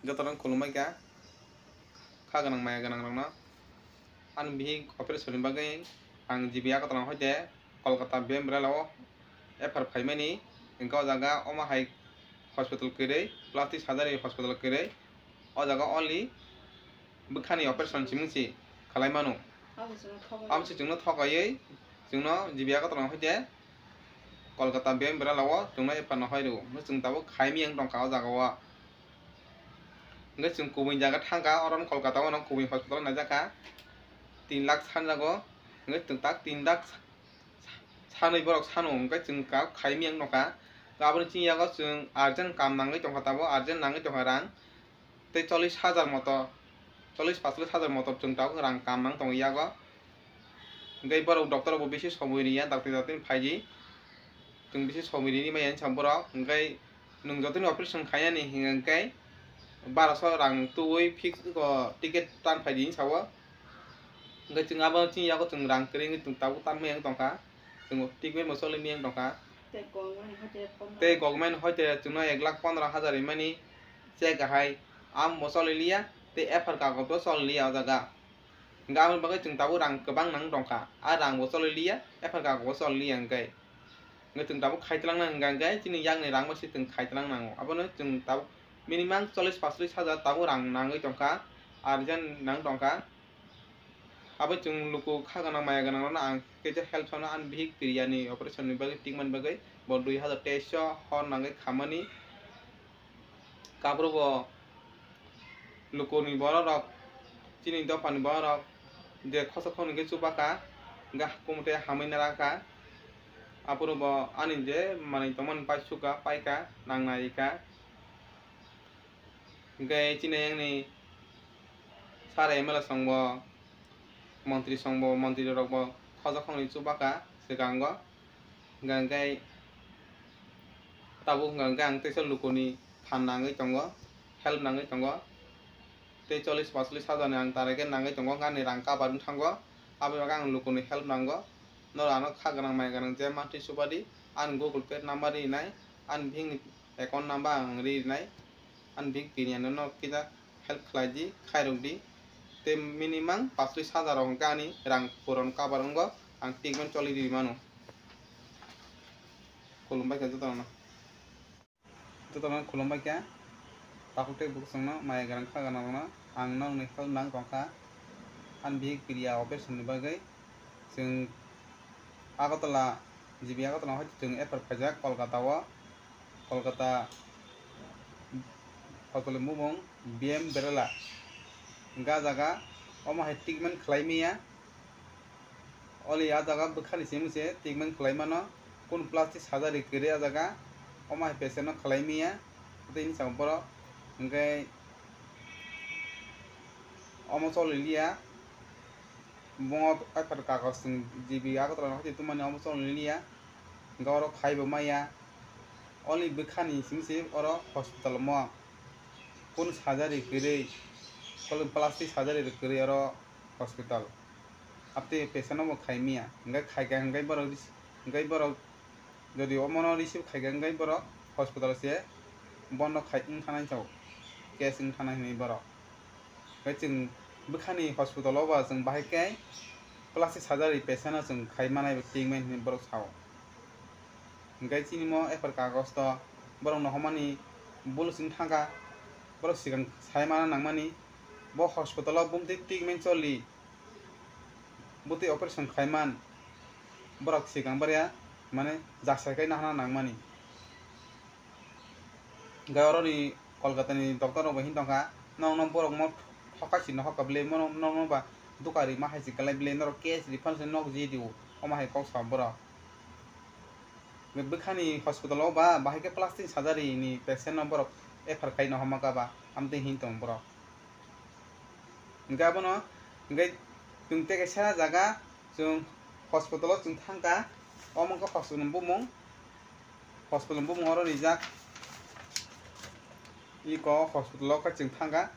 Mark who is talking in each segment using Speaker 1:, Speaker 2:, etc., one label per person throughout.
Speaker 1: jotoran khulumai kya khaganang maya ganang rangno an bihi operation bagai ang jibiya kotong hoite Kolkata bembrelao efar phaimani engko jaga oma hai hospital kire plastic surgery hospital kire o jaga only bukhani operation simungsi khalaimano amsi jungno thokai jungno jibiya kotong hoite Kolkata bembrelao jungno efar no hoiru jung tabo khaimi ang tongka o jaga wa ngai jung kubui jaga thangka oron Kolkata o no kubui hospital na jaka 3 lakh sanjago ngai jung tak 3 lakh sanui borok sanu ngai jung ka khaimi ang noka aboni chingyago jung urgent kam nangai tongka tabo urgent nangai tongka rang tei 40,000 moto 40-45,000 moto jung tabo rang kam nang tong yago ngai borok doctor bo bisi somoi riya doctor jotin phaiji jung bisi somoi rini mai sam borok ngai nung jotin operation khainani hingkai 1200 rang tuoi fix ko ticket tan phaiji sawo ngai jung abo chingyago jung rang kring jung tabo tan mai tongka jung ticket mo sole mi tongka tei government hoite jungno 1,15,000 imani check hai am mosole liya tei FR kago to sol liya o jaga gamun bagai jung tabo rang kebang nang tongka a rang bo sole liya FR kago sol liya ngai ngai jung tabo khaitlang nang ngai chini yang ni rang mo si jung khaitlang nang abono jung tabo minimum 40-45,000 tabo rang nangai tongka urgent nang tongka abo jung luku khagana maya gana na ang keje help sana an bihik kriani operation ni bagai tingman bagai bo 2,300 hon nangai khamani kabro bo luku ni bora rok chini do pan bora rok je khoso khoni ge chupaka ga kumte hamina raka apuro bo ani je mani tomon paisuka paika nangnaika gai chini yang ni sare emela songbo Mantri songbo mantri rokbo khoso khoni chupaka segango gangai tabu gang tesel lukuni phan nangai tongo help nangai tongo te 40-45,000 ang tareke nangai tongo ngani rang kabarung thango abo gang lukuni help nango no rano khaganang mai ganang je mantri supadi an Google Pay number ri nai an bhing account number ang ri nai an bhing kinian no kita help khlaiji khairungdi te minimum 40,000 rong kani rang puron kabarunggo ang tigman choli di mano khulumbai ka jotona khulumbai kya pakute buksangno maya garang khagana no ang no ni khol nang tongka an bi kriya operation ni bagai jung Agartala jibi Agartala hoite jung efar phajak Kolkata hotel mumong BM berela ga jaga oma hai treatment khlaimia oli a jaga bukhani simuse treatment khlaimano kun plastic surgery kire a jaga oma hai patient no khlaimia teini samporo ngai omo solilia bongo efar kagos jibi Agartala hoite tumani omo solilia gauro khaibo maya oli bukhani simuse oro hospital mo kun surgery kire kalau plastik surgery kiri aro hospital apte patient mo khaimia ngai khaiga ngai borok jodi omono receive khaiga ngai borok hospital se bondo khaiteng thanai chau casing thanai ni borok ngai jung bukhani hospital oba jung bahai kai plastic surgery patient jung khaimanai treatment ni borok chau ngai chini mo efar kagos to borok no homani bol sing thanga borok sigang saimana nangmani bo hospital bumti treatment choli buti operation khaiman borok sigang baria mane jaksakai nahana nangmani gaoro ni Kolkata ni doctor ro bahin tongka nong borok mo hokasi no hokable mo nong ba dukari ma haisi kalai ble noro case refund nok ji diu oma hai kok sa borok bekhani hospital ba bahai ke plastic surgery ni patient no borok efar kai no hamaka ba amte hintong borok ngai abono ngai jung teke sera jaga jung hospital jung thangka omo ko hospital bumung oro rijak iko hospital ka jung thangka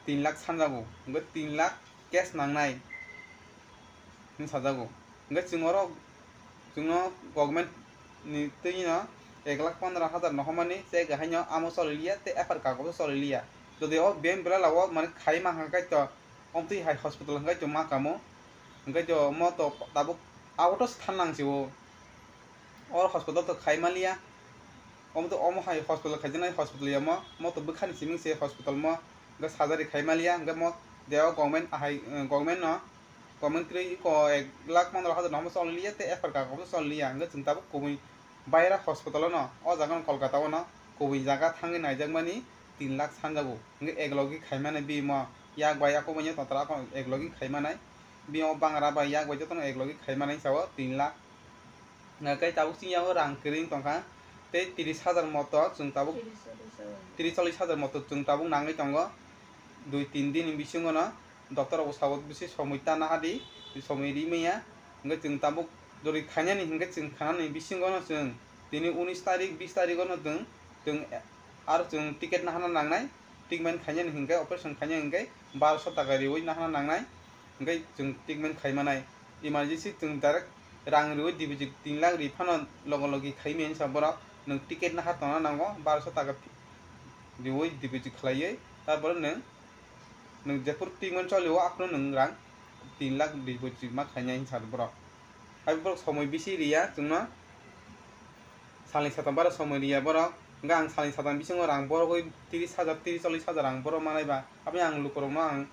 Speaker 1: 3 lakh sanjago ngai 3 lakh cash nangnai ni sajago ngai jung oro jungno government ni tei no 1,15,000 no homani che gahaino amo solilia te efar kago solilia যদি ও BM bela lawo mane khai ma hangai to omti hai hospital hangai to ma kamo hangai to mo to tabuk auto sthan nangsiwo or hospital to khai malia om to om hai hospital khai jana hospital ya mo to bukhani siming se hospital mo ga sajari khai malia ga mo deo government hai government no government kri ko 1,15,000 no mo sol liya te FR ka ko sol liya ga chung tabuk kumi bayra hospital no o jagan kolkata no kumi jaga thangi naijak mani 3 lakh sanjago nge eglogi khaimane bi mo yak bai ako banya tatra ko eglogi khaimane bi o bangra bai yak bai jotono eglogi khaimane sawo 3 lakh na kai tabuk singyago rang kring tongka te 30,000 moto chung tabuk 30-40,000 moto chung tabuk nangai tongo 2-3 din bisingo no doctor o sawo bisi somuita na hadi somui rimeya nge chung tabuk dori khanyani hinge chung khanani bisingo no chung tini 19 tarik 20 tarik no chung আর जों ticket नाहाना नांनाय टिकमेन खायनो Hinge operation खायनो हिंगे 1200 टाका रिवै नाहाना नांनाय हिंगे जों टिकमेन खायमानाय इमारजेंसी जों direct रां रिवै deposit 3 lakh refund लगलगि खायमेन Sabra नों टिकेट नाहा तना नांगो 1200 टाका रिवै डिपॉजिट खालायै तारपर नों जेफोर टिकमेन चलियो आपनो नों रां 3 लाख डिपॉजिट मा खायनाय साबरा आइबर समय बिसि रिया जोंना सालि साथाम बारा समय रिया बरा gang sali sadang bisingo rang boro koi 30,000 30-40,000 rang boro manai ba abi ang lukorok no ang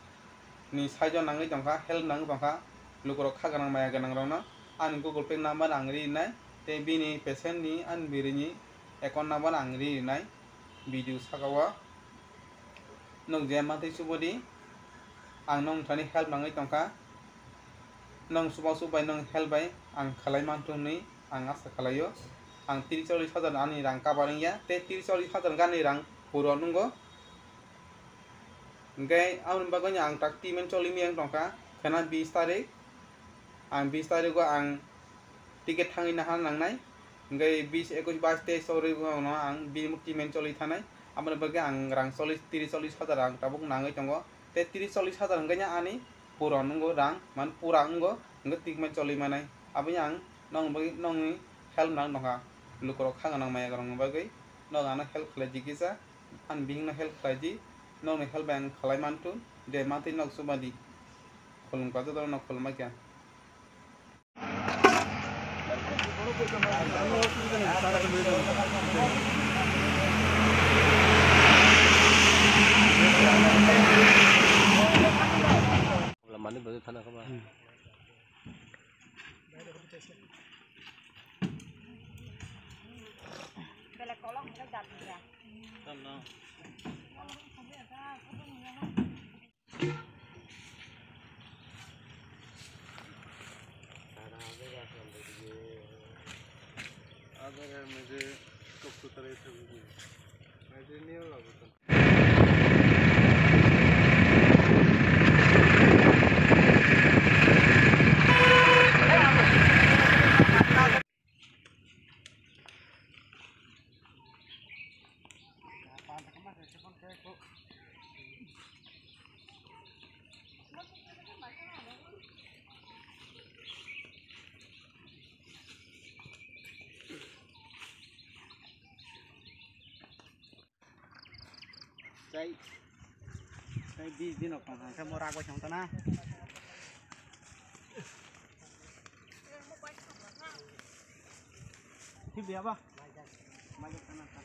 Speaker 1: ni saijo nangai tongka help nang tongka lukorok khaganang maya ganang rok no ani Google Pay number ang ri nai te bini patient ni an biri ni account number ang ri nai video sakawa nong je matai subodi ang nong thani help nangai tongka nong subai nong help bai ang khalai mantu ni ang asa khalayo ang 30-40,000 ani rang kabaring ya te 30-40,000 gani rang puro nunggo ngai aun baganya ang tak timen choli miang tongka khana 20 tarik ang 20 tarik go ang tiket thangi na han nangnai ngai 20 21 22 te sori go no ang bi timen choli thanai amane baga ang rang 30-40,000 rang tabuk nangai tongo te 30-40,000 nganya ani puro nunggo rang man pura nunggo ngai tikmen choli manai abi ang nong bagi nong help nang tongka lukorok khaganang maya garang bagai no gana help khlai jikisa an bing na help khlai ji no ne help bang khlai mantu de mati nok subadi khulum ka to no khulma kya
Speaker 2: mani bagi thana ka ba
Speaker 3: Bela kolong bela dat ya.
Speaker 1: tamna अगर मुझे कब तो तरह से भी मैं नहीं लगा
Speaker 4: Saya 20 din apa? Saya mau ragu macam mana? Ini biar apa? Macam mana?